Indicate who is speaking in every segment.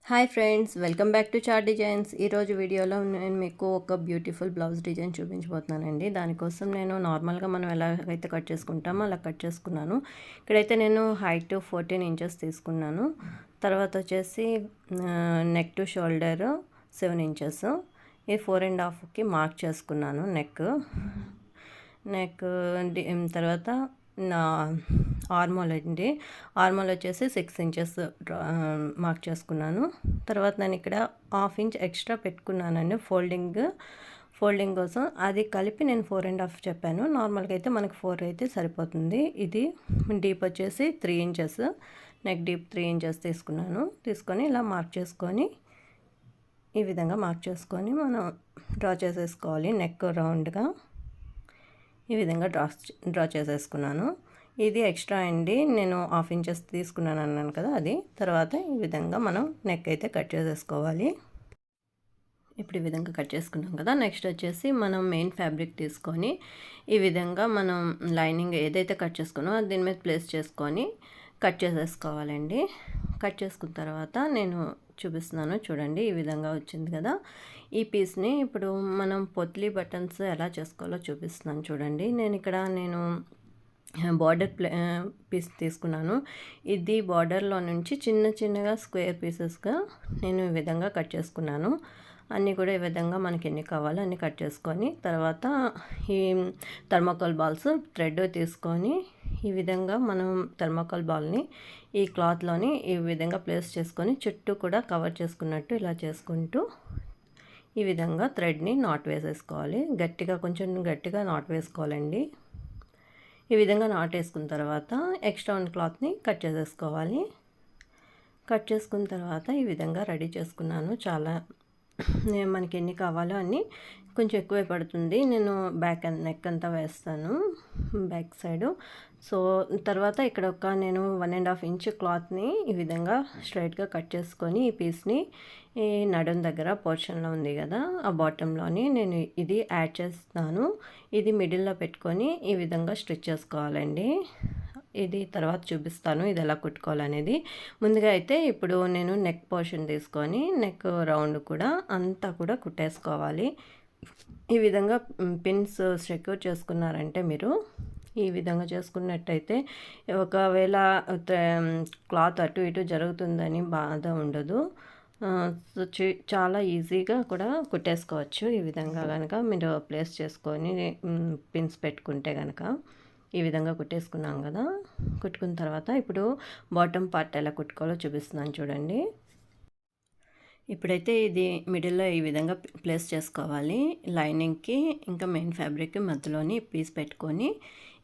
Speaker 1: Hi friends, welcome back to chart designs. ఈరోజు వీడియోలో నేను మీకు ఒక బ్యూటిఫుల్ బ్లౌజ్ డిజైన్ చూపించబోతున్నానండి. దానికోసం నేను నార్మల్గా మనం ఎలాగైతే కట్ చేసుకుంటామో అలా కట్ చేసుకున్నాను. ఇక్కడైతే నేను హైట్ 14 ఇంచెస్ తీసుకున్నాను. తర్వాత వచ్చేసి నెక్ టు షోల్డర్ 7 ఇంచెస్, ఈ 4.5కి మార్క్ చేసుకున్నాను. నెక్ తర్వాత నా ఆర్మోల్ అండి, ఆర్మోల్ వచ్చేసి 6 ఇంచెస్ మార్క్ చేసుకున్నాను. తర్వాత నేను ఇక్కడ 1/2 ఇంచ్ ఎక్స్ట్రా పెట్టుకున్నానండి ఫోల్డింగ్ కోసం. అది కలిపి నేను 4.5 చెప్పాను. నార్మల్గా అయితే మనకి 4 అయితే సరిపోతుంది. ఇది డీప్ వచ్చేసి 3 ఇంచెస్, నెక్ డీప్ 3 ఇంచెస్ తీసుకొని ఇలా మార్క్ చేసుకొని ఈ విధంగా మార్క్ చేసుకొని మనం డ్రా చేసేసుకోవాలి. నెక్ రౌండ్గా ఈ విధంగా డ్రా చేసేసుకున్నాను. ఇది ఎక్స్ట్రా అండి, నేను 1/2 ఇంచెస్ తీసుకున్నాను అన్నాను కదా, అది. తర్వాత ఈ విధంగా మనం నెక్ అయితే కట్ చేసేసుకోవాలి. ఇప్పుడు ఈ విధంగా కట్ చేసుకున్నాం కదా. నెక్స్ట్ వచ్చేసి మనం మెయిన్ ఫ్యాబ్రిక్ తీసుకొని ఈ విధంగా మనం లైనింగ్ ఏదైతే కట్ చేసుకున్నామో దీని మీద ప్లేస్ చేసుకొని కట్ చేసేసుకోవాలండి. కట్ చేసుకున్న తర్వాత నేను చూపిస్తున్నాను చూడండి, ఈ విధంగా వచ్చింది కదా. ఈ పీస్ని ఇప్పుడు మనం పొత్లీ బటన్స్ ఎలా చేసుకోవాలో చూపిస్తున్నాను చూడండి. నేను బార్డర్ పీస్ తీసుకున్నాను. ఇది బార్డర్లో నుంచి చిన్నగా స్క్వేర్ పీసెస్గా నేను ఈ విధంగా కట్ చేసుకున్నాను. అన్నీ కూడా ఈ విధంగా మనకి ఎన్ని కావాలో అన్నీ కట్ చేసుకొని తర్వాత ఈ థర్మాకోల్ బాల్స్ థ్రెడ్ తీసుకొని ఈ విధంగా మనం థర్మాకోల్ బాల్ని ఈ క్లాత్లోని ఈ విధంగా ప్లేస్ చేసుకొని చుట్టూ కూడా కవర్ చేసుకున్నట్టు ఇలా చేసుకుంటూ ఈ విధంగా థ్రెడ్ని నాట్ వేసేసుకోవాలి. కొంచెం గట్టిగా నాట్ వేసుకోవాలండి. ఈ విధంగా నాట్ వేసుకున్న తర్వాత ఎక్స్ట్రా ఉన్న క్లాత్ని కట్ చేసేసుకోవాలి. కట్ చేసుకున్న తర్వాత ఈ విధంగా రెడీ చేసుకున్నాను. మనకి ఎన్ని కావాలో అన్నీ కొంచెం ఎక్కువే పడుతుంది. నేను నెక్ అంతా వేస్తాను బ్యాక్ సైడు. సో తర్వాత ఇక్కడ నేను 1.5 ఇంచ్ క్లాత్ని ఈ విధంగా స్ట్రైట్గా కట్ చేసుకొని ఈ పీస్ని ఈ నడుం దగ్గర పోర్షన్లో ఉంది కదా, ఆ బాటంలోని నేను ఇది యాడ్ చేస్తాను. ఇది మిడిల్లో పెట్టుకొని ఈ విధంగా స్టిచ్ చేసుకోవాలండి. ఇది తర్వాత చూపిస్తాను ఇది ఎలా కుట్టుకోవాలనేది. ముందుగా అయితే ఇప్పుడు నేను నెక్ పోర్షన్ తీసుకొని నెక్ రౌండ్ కూడా అంతా కూడా కుట్టేసుకోవాలి. ఈ విధంగా పిన్స్ సెక్యూర్ చేసుకున్నారంటే మీరు ఈ విధంగా చేసుకున్నట్టయితే ఒకవేళ క్లాత్ అటు ఇటు జరుగుతుందని బాధ ఉండదు. చాలా ఈజీగా కూడా కుట్టేసుకోవచ్చు. ఈ విధంగా కనుక మీరు ప్లేస్ చేసుకొని పిన్స్ పెట్టుకుంటే కనుక ఈ విధంగా కుట్టేసుకున్నాం కదా. కుట్టుకున్న తర్వాత ఇప్పుడు బాటమ్ పార్ట్ ఎలా కుట్టుకోవాలో చూపిస్తున్నాను చూడండి. ఇప్పుడైతే ఇది మిడిల్లో ఈ విధంగా ప్లేస్ చేసుకోవాలి. లైనింగ్కి ఇంకా మెయిన్ ఫ్యాబ్రిక్కి మధ్యలోని పీస్ పెట్టుకొని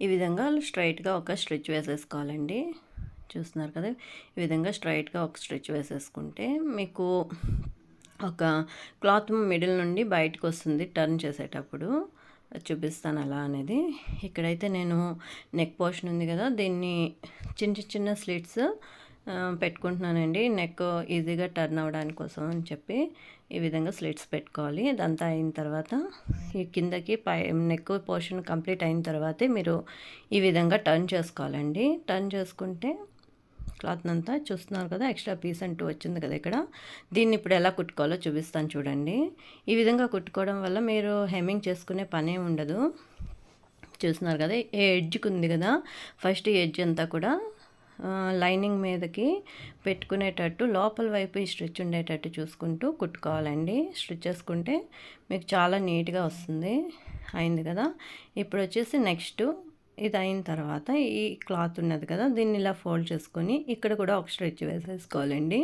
Speaker 1: ఈ విధంగా స్ట్రైట్గా ఒక స్టిచ్ వేసేసుకోవాలండి. చూస్తున్నారు కదా, ఈ విధంగా స్ట్రైట్గా ఒక స్టిచ్ వేసేసుకుంటే మీకు ఒక క్లాత్ మిడిల్ నుండి బయటకు వస్తుంది. టర్న్ చేసేటప్పుడు చూపిస్తాను అలా అనేది. ఇక్కడైతే నేను నెక్ పోర్షన్ ఉంది కదా, దీన్ని చిన్న స్లిట్స్ పెట్టుకుంటున్నానండి. నెక్ ఈజీగా టర్న్ అవ్వడానికి కోసం అని చెప్పి ఈ విధంగా స్లిట్స్ పెట్టుకోవాలి. ఇదంతా అయిన తర్వాత ఈ కిందకి నెక్ పోర్షన్ కంప్లీట్ అయిన తర్వాతే మీరు ఈ విధంగా టర్న్ చేసుకోవాలండి. టర్న్ చేసుకుంటే క్లాత్ అంతా చూస్తున్నారు కదా, ఎక్స్ట్రా పీస్ అంటూ వచ్చింది కదా ఇక్కడ. దీన్ని ఇప్పుడు ఎలా కుట్టుకోవాలో చూపిస్తాను చూడండి. ఈ విధంగా కుట్టుకోవడం వల్ల మీరు హెమ్మింగ్ చేసుకునే పనే ఉండదు. చూస్తున్నారు కదా, ఏ ఎడ్జ్కి ఉంది కదా, ఫస్ట్ ఈ ఎడ్జ్ అంతా కూడా లైనింగ్ మీదకి పెట్టుకునేటట్టు లోపల వైపు ఈ స్టిచ్ ఉండేటట్టు చూసుకుంటూ కుట్టుకోవాలండి. స్టిచ్ చేసుకుంటే మీకు చాలా నీట్గా వస్తుంది. అయింది కదా. ఇప్పుడు వచ్చేసి నెక్స్ట్ ఇది అయిన తర్వాత ఈ క్లాత్ ఉన్నది కదా, దీన్ని ఇలా ఫోల్డ్ చేసుకొని ఇక్కడ కూడా ఒక స్టిచ్ వేసేసుకోవాలండి.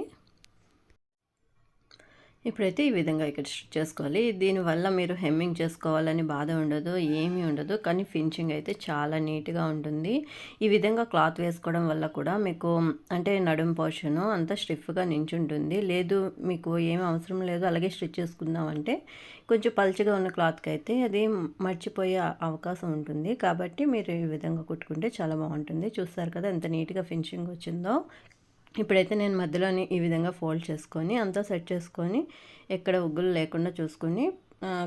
Speaker 1: ఇప్పుడైతే ఈ విధంగా ఇక్కడ స్టిచ్ చేసుకోవాలి. దీనివల్ల మీరు హెమ్మింగ్ చేసుకోవాలని బాధ ఉండదు, ఏమీ ఉండదు. కానీ ఫినిషింగ్ అయితే చాలా నీట్గా ఉంటుంది. ఈ విధంగా క్లాత్ వేసుకోవడం వల్ల కూడా మీకు అంటే నడుం పోర్షను అంతా స్టిఫ్గా నించుంటుంది. లేదు మీకు ఏమీ అవసరం లేదు అలాగే స్టిచ్ చేసుకుందామంటే కొంచెం పల్చగా ఉన్న క్లాత్కి అయితే అది మర్చిపోయే అవకాశం ఉంటుంది. కాబట్టి మీరు ఈ విధంగా కుట్టుకుంటే చాలా బాగుంటుంది. చూస్తారు కదా ఎంత నీట్గా ఫినిషింగ్ వచ్చిందో. ఇప్పుడైతే నేను మధ్యలోని ఈ విధంగా ఫోల్డ్ చేసుకొని అంతా సెట్ చేసుకొని ఎక్కడ ఉగ్గులు లేకుండా చూసుకొని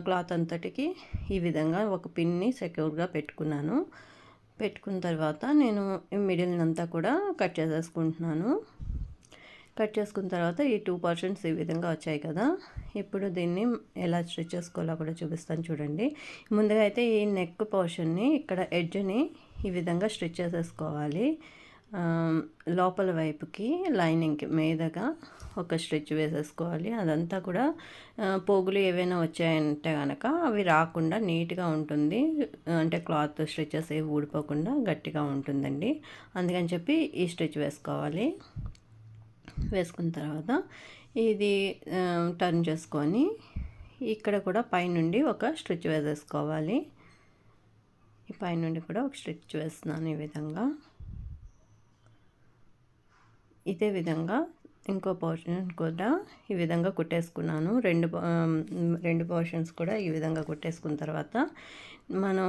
Speaker 1: క్లాత్ అంతటికి ఈ విధంగా ఒక పిన్ని సెక్యూర్గా పెట్టుకున్న తర్వాత నేను మిడిల్ అంతా కూడా కట్ చేసేసుకుంటున్నాను. కట్ చేసుకున్న తర్వాత ఈ 2 పోర్షన్స్ ఈ విధంగా వచ్చాయి కదా. ఇప్పుడు దీన్ని ఎలా స్టిచ్ చేసుకోవాలో కూడా చూపిస్తాను చూడండి. ముందుగా అయితే ఈ నెక్ పోర్షన్ని ఇక్కడ ఎడ్జ్ని ఈ విధంగా స్టిచ్ చేసేసుకోవాలి. లోపల వైపుకి లైనింగ్కి మీదగా ఒక స్టిచ్ వేసేసుకోవాలి. అదంతా కూడా పోగులు ఏవైనా వచ్చాయంటే కనుక అవి రాకుండా నీట్గా ఉంటుంది. అంటే క్లాత్ స్టిచెస్ ఏవి ఊడిపోకుండా గట్టిగా ఉంటుందండి. అందుకని చెప్పి ఈ స్టిచ్ వేసుకోవాలి. వేసుకున్న తర్వాత ఇది టర్న్ చేసుకొని ఇక్కడ కూడా పైనుండి ఒక స్టిచ్ వేసేసుకోవాలి. ఈ పైనుండి కూడా ఒక స్టిచ్ వేస్తున్నాను ఈ విధంగా. ఇదే విధంగా ఇంకో పోర్షన్ కూడా ఈ విధంగా కుట్టేసుకున్నాను. రెండు పోర్షన్స్ కూడా ఈ విధంగా కుట్టేసుకున్న తర్వాత మనం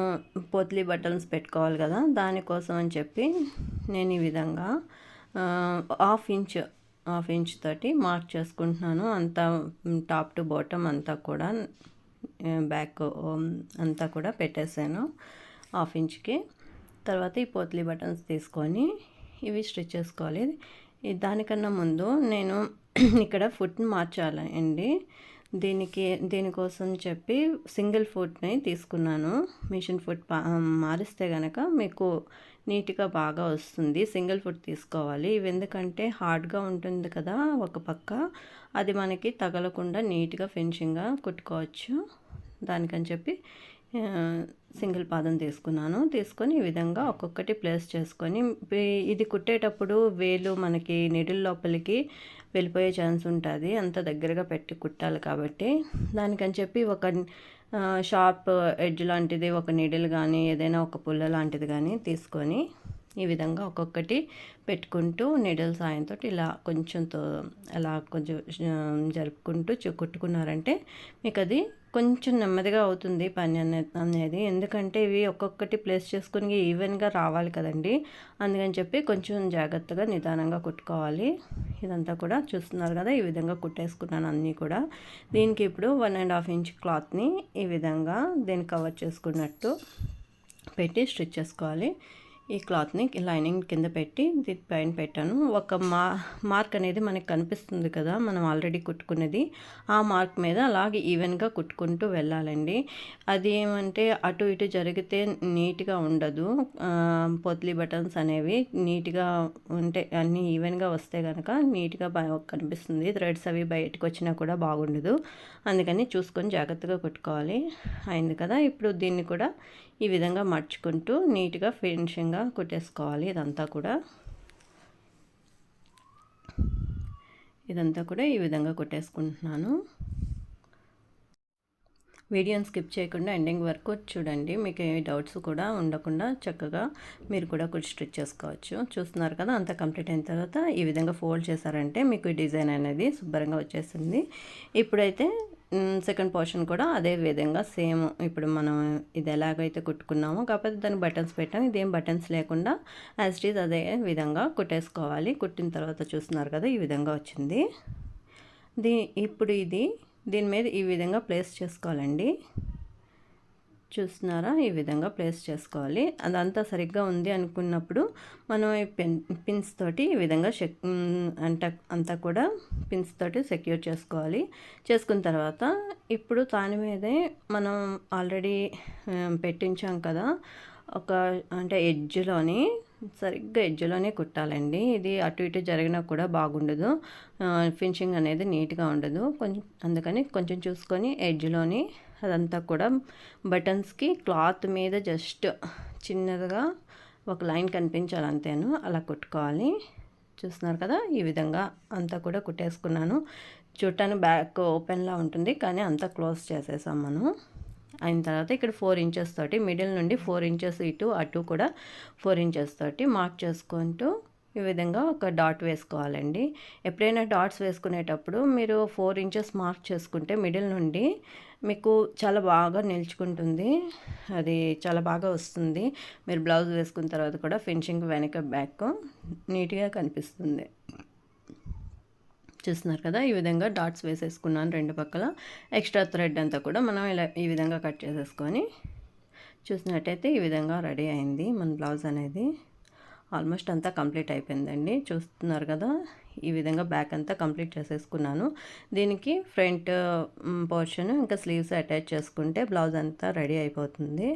Speaker 1: పోత్లీ బటన్స్ పెట్టుకోవాలి కదా. దానికోసం అని చెప్పి నేను ఈ విధంగా హాఫ్ ఇంచ్ తోటి మార్క్ చేసుకుంటున్నాను. అంతా టాప్ టు బాటమ్ అంతా కూడా బ్యాక్ అంతా కూడా పెట్టేశాను హాఫ్ ఇంచ్కి. తర్వాత ఈ పోత్లీ బటన్స్ తీసుకొని ఇవి స్టిచ్ చేసుకోవాలి. దానికన్నా ముందు నేను ఇక్కడ ఫుట్ని మార్చాలండి. దీనికోసం చెప్పి సింగిల్ ఫుట్ని తీసుకున్నాను. మిషన్ ఫుట్ మారిస్తే కనుక మీకు నీట్గా బాగా వస్తుంది. సింగిల్ ఫుట్ తీసుకోవాలి. ఇవి ఎందుకంటే హార్డ్గా ఉంటుంది కదా ఒక పక్క, అది మనకి తగలకుండా నీట్గా ఫినిషింగ్గా కుట్టుకోవచ్చు. దానికని చెప్పి సింగిల్ పాదం తీసుకొని ఈ విధంగా ఒక్కొక్కటి ప్లేస్ చేసుకొని ఇది కుట్టేటప్పుడు వేలు మనకి నీడిల్ లోపలికి వెళ్ళిపోయే ఛాన్స్ ఉంటుంది. అంత దగ్గరగా పెట్టి కుట్టాలి కాబట్టి దానికని చెప్పి ఒక షార్ప్ ఎడ్జ్ లాంటిది ఒక నీడిల్ కానీ ఏదైనా ఒక పుల్ల లాంటిది కానీ తీసుకొని ఈ విధంగా ఒక్కొక్కటి పెట్టుకుంటూ నీడిల్ సాయంతో ఇలా అలా కొంచెం జరుపుకుంటూ కుట్టుకున్నారంటే మీకు అది కొంచెం నెమ్మదిగా అవుతుంది పని అనేది. ఎందుకంటే ఇవి ఒక్కొక్కటి ప్లేస్ చేసుకుని ఈవెన్గా రావాలి కదండి. అందుకని చెప్పి కొంచెం జాగ్రత్తగా నిదానంగా కుట్టుకోవాలి. ఇదంతా కూడా చూస్తున్నారు కదా, ఈ విధంగా కుట్టేసుకున్నాను అన్నీ కూడా. దీనికి ఇప్పుడు 1.5 ఇంచ్ క్లాత్ని ఈ విధంగా దీన్ని కవర్ చేసుకున్నట్టు పెట్టి స్టిచ్ చేసుకోవాలి. ఈ క్లాత్ని లైనింగ్ కింద పెట్టి దీని పైన పెట్టాను. ఒక మార్క్ అనేది మనకి కనిపిస్తుంది కదా మనం ఆల్రెడీ కుట్టుకున్నది. ఆ మార్క్ మీద అలాగే ఈవెన్గా కుట్టుకుంటూ వెళ్ళాలండి. అది ఏమంటే అటు ఇటు జరిగితే నీట్గా ఉండదు. పోత్లీ బటన్స్ అనేవి నీట్గా ఉంటే అన్నీ ఈవెన్గా వస్తే కనుక నీట్గా కనిపిస్తుంది. థ్రెడ్స్ అవి బయటకు వచ్చినా కూడా బాగుండదు. అందుకని చూసుకొని జాగ్రత్తగా కుట్టుకోవాలి. అయింది కదా. ఇప్పుడు దీన్ని కూడా ఈ విధంగా మర్చుకుంటూ నీట్గా ఫినిషింగ్గా కుట్టేసుకోవాలి. ఇదంతా కూడా ఈ విధంగా కుట్టేసుకుంటున్నాను. వీడియోని స్కిప్ చేయకుండా ఎండింగ్ వరకు చూడండి. మీకు ఏ డౌట్స్ కూడా ఉండకుండా చక్కగా మీరు కూడా స్టిచ్ చేసుకోవచ్చు. చూస్తున్నారు కదా, అంతా కంప్లీట్ అయిన తర్వాత ఈ విధంగా ఫోల్డ్ చేశారంటే మీకు ఈ డిజైన్ అనేది శుభ్రంగా వచ్చేసింది. ఇప్పుడైతే సెకండ్ పోర్షన్ కూడా అదే విధంగా సేమ్ ఇప్పుడు మనం ఇది ఎలాగైతే కుట్టుకున్నామో కాకపోతే దానికి బటన్స్ పెట్టాం. ఇదేం బటన్స్ లేకుండా యాజ్ ఇట్ ఈజ్ అదే విధంగా కుట్టేసుకోవాలి. కుట్టిన తర్వాత చూస్తున్నారు కదా, ఈ విధంగా వచ్చింది. ఇప్పుడు దీని మీద ఈ విధంగా ప్లేస్ చేసుకోవాలండి. చూస్తున్నారా, ఈ విధంగా ప్లేస్ చేసుకోవాలి. అదంతా సరిగ్గా ఉంది అనుకున్నప్పుడు మనం ఈ పిన్స్ తోటి ఈ విధంగా అంతా కూడా పిన్స్ తోటి సెక్యూర్ చేసుకోవాలి. చేసుకున్న తర్వాత ఇప్పుడు దాని మీదే మనం ఆల్రెడీ పెట్టించాం కదా అంటే సరిగ్గా ఎడ్జ్లోనే కుట్టాలండి. ఇది అటు ఇటు జరిగినా కూడా బాగుండదు, ఫినిషింగ్ అనేది నీట్గా ఉండదు. అందుకని కొంచెం చూసుకొని ఎడ్జ్లోని అదంతా కూడా బటన్స్కి క్లాత్ మీద జస్ట్ చిన్నదిగా ఒక లైన్ కనిపించాలి అంతేను, అలా కుట్టుకోవాలి. చూస్తున్నారు కదా, ఈ విధంగా అంతా కూడా కుట్టేసుకున్నాను. చూడటానికి బ్యాక్ ఓపెన్లా ఉంటుంది కానీ అంతా క్లోజ్ చేసేసాం మనం. అయిన తర్వాత ఇక్కడ 4 ఇంచెస్ తోటి మిడిల్ నుండి 4 ఇంచెస్ ఇటు అటు కూడా 4 ఇంచెస్ తోటి మార్క్ చేసుకుంటూ ఈ విధంగా ఒక డాట్ వేసుకోవాలండి. ఎప్పుడైనా డాట్స్ వేసుకునేటప్పుడు మీరు 4 ఇంచెస్ మార్క్ చేసుకుంటే మిడిల్ నుండి మీకు చాలా బాగా నిల్చుకుంటుంది, అది చాలా బాగా వస్తుంది. మీరు బ్లౌజ్ వేసుకున్న తర్వాత కూడా ఫినిషింగ్ వెనక బ్యాక్ నీట్గా కనిపిస్తుంది. చూస్తున్నారు కదా, ఈ విధంగా డాట్స్ వేసేసుకున్నాను రెండు పక్కల. ఎక్స్ట్రా థ్రెడ్ అంతా కూడా మనం ఇలా ఈ విధంగా కట్ చేసేసుకొని చూసినట్టయితే ఈ విధంగా రెడీ అయింది మన బ్లౌజ్ అనేది. ఆల్మోస్ట్ అంతా కంప్లీట్ అయిపోయిందండి. చూస్తున్నారు కదా, ఈ విధంగా బ్యాక్ అంతా కంప్లీట్ చేసేసుకున్నాను. దీనికి ఫ్రంట్ పోర్షన్ ఇంకా స్లీవ్స్ అటాచ్ చేసుకుంటే బ్లౌజ్ అంతా రెడీ అయిపోతుంది.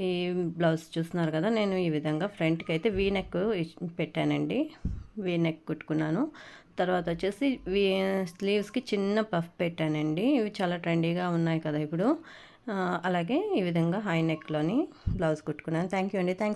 Speaker 1: ఈ బ్లౌజ్ చూస్తున్నారు కదా, నేను ఈ విధంగా ఫ్రంట్కి అయితే వీ నెక్ పెట్టానండి. వీ నెక్ కుట్టుకున్నాను. తర్వాత వచ్చేసి స్లీవ్స్కి చిన్న పఫ్ పెట్టానండి. ఇవి చాలా ట్రెండీగా ఉన్నాయి కదా ఇప్పుడు. అలాగే ఈ విధంగా హై నెక్లోని బ్లౌజ్ కుట్టుకున్నాను. థ్యాంక్ యూ అండి. థ్యాంక్స్.